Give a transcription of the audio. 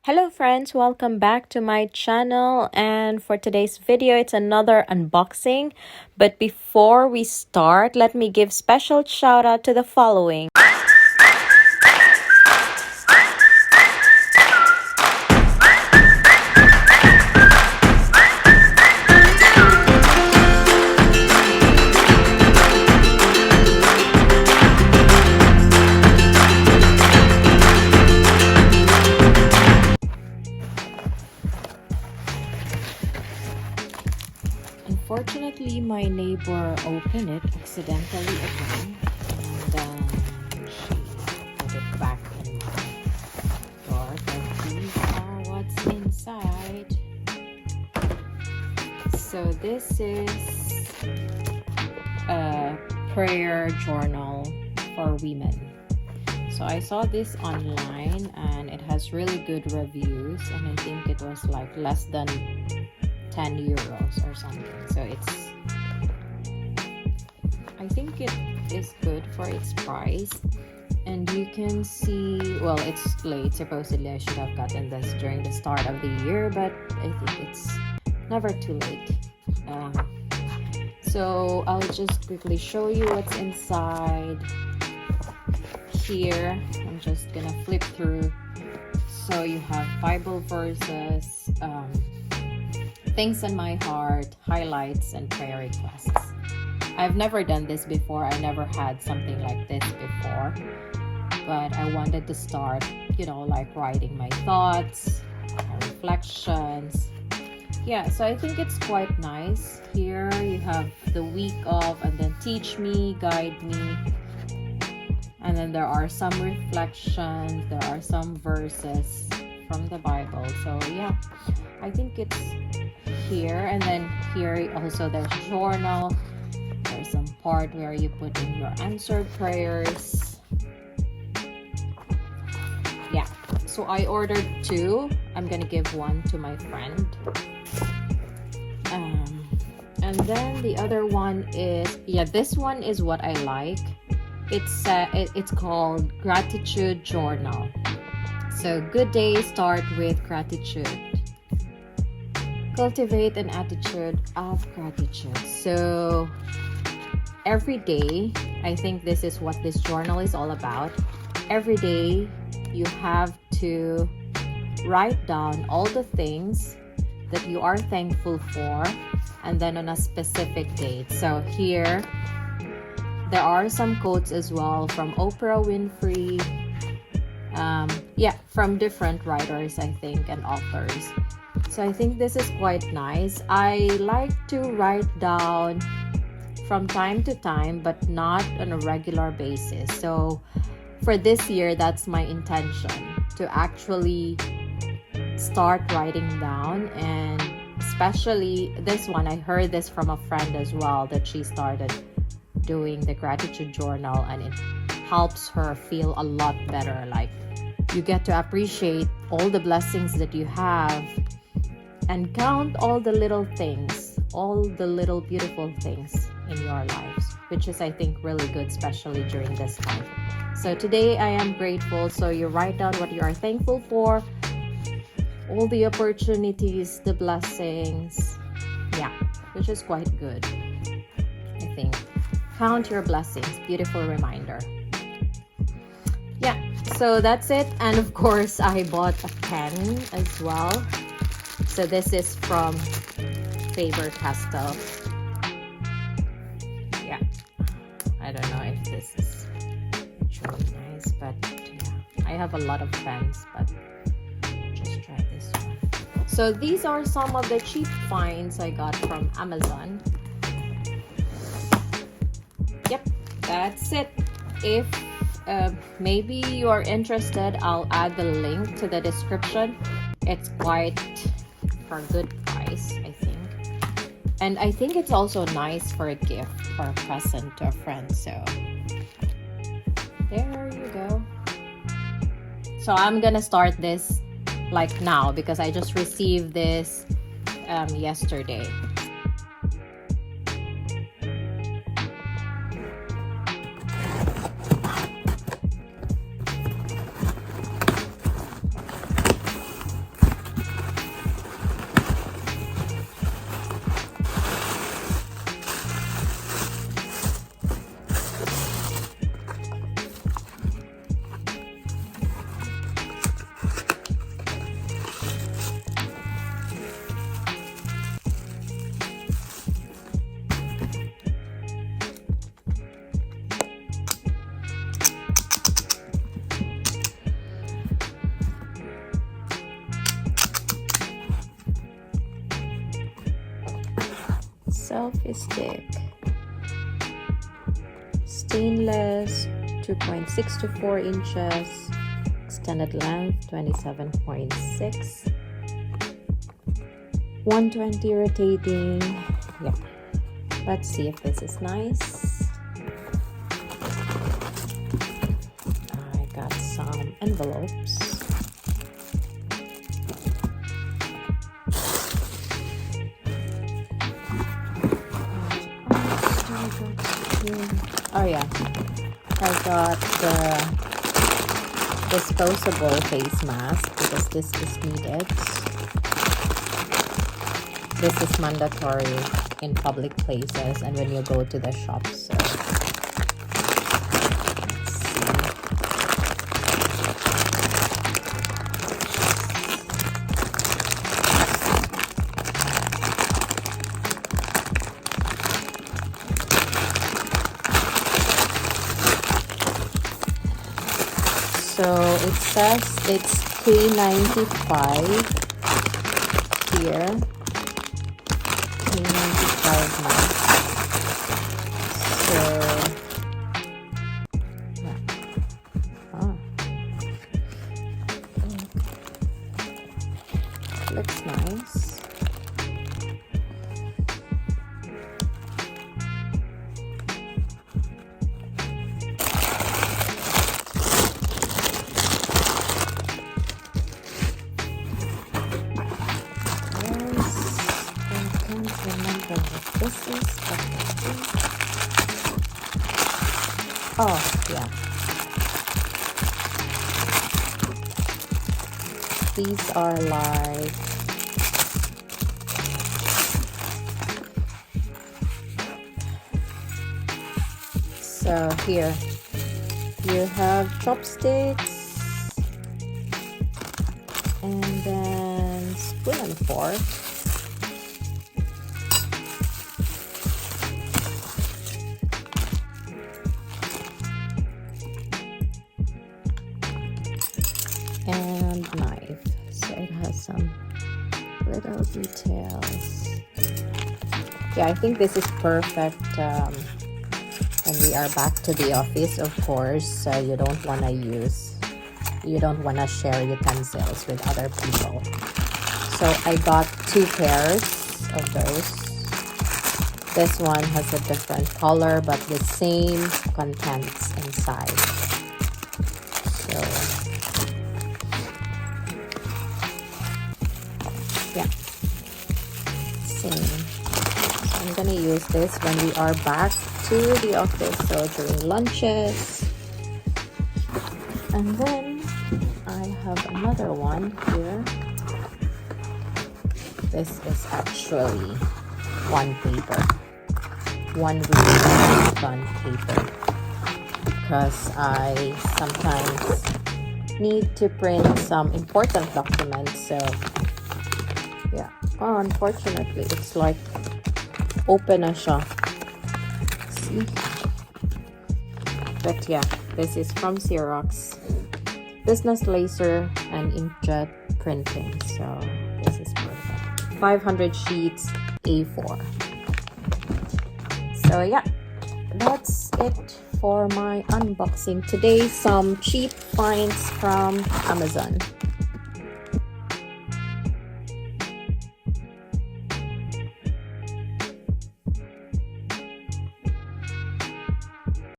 Hello friends, welcome back to my channel, and for today's video it's another unboxing. But before we start, let me give special shout out to the following. Unfortunately, my neighbor opened it accidentally again, and she put it back in my drawer. But these are what's inside. So this is a prayer journal for women. So I saw this online and it has really good reviews, and I think it was like less than 10 euros or something. So I think it is good for its price. And you can see, well, it's late. Supposedly I should have gotten this during the start of the year, but I think it's never too late. So I'll just quickly show you what's inside. Here I'm just gonna flip through. So you have Bible verses, things in my heart, highlights, and prayer requests. I've never done this before. I never had something like this before, but I wanted to start, like writing my thoughts, my reflections. Yeah, so I think it's quite nice. Here you have the week of, and then teach me, guide me, and then there are some reflections, there are some verses from the Bible. So yeah, I think it's here. And then here also there's journal. There's some part where you put in your answered prayers. Yeah, so I ordered 2. I'm gonna give one to my friend, and then the other one is, this one is what I like. It's called Gratitude Journal. So good day start with gratitude. Cultivate an attitude of gratitude. So every day, I think this is what this journal is all about. Every day you have to write down all the things that you are thankful for, and then on a specific date. So here there are some quotes as well from Oprah Winfrey, from different writers, I think, and authors. So I think this is quite nice. I like to write down from time to time, but not on a regular basis. So for this year, that's my intention, to actually start writing down. And especially this one, I heard this from a friend as well, that she started doing the gratitude journal, and it helps her feel a lot better. Like, you get to appreciate all the blessings that you have and count all the little things, all the little beautiful things in your lives, which is, I think, really good, especially during this time. So today I am grateful. So you write down what you are thankful for, all the opportunities, the blessings, which is quite good, I think. Count your blessings. Beautiful reminder. So that's it. And of course, I bought a pen as well. So this is from Faber-Castell. I don't know if this is actually nice, but I have a lot of pens, but just try this one. So these are some of the cheap finds I got from Amazon. That's it. If maybe you are interested, I'll add the link to the description. It's quite for a good price, I think. And I think it's also nice for a gift, for a present to a friend. So there you go. So I'm gonna start this like now, because I just received this yesterday. selfie stick. Stainless, 2.6 to 4 inches. Extended length, 27.6. 120 rotating. Yeah. Let's see if this is nice. I got some envelopes. Oh yeah, I got the disposable face mask because this is needed. This is mandatory in public places and when you go to the shops. So let's see. So it says it's $3.95 here. So yeah. Looks nice. This is oh yeah, these are like so here you have chopsticks and then spoon and fork. And knife, so it has some little details. Yeah, I think this is perfect when we are back to the office, of course. So you don't want to share utensils with other people. So I got 2 pairs of those. This one has a different color but the same contents inside. So yeah, same. So I'm gonna use this when we are back to the office, so during lunches. And then I have another one here. This is actually one really done paper, because I sometimes need to print some important documents. So yeah, oh, unfortunately it's like open na siya. See? But yeah, this is from Xerox, business laser and inkjet printing. So this is perfect. 500 sheets A4. So yeah, that's it for my unboxing today. Some cheap finds from Amazon.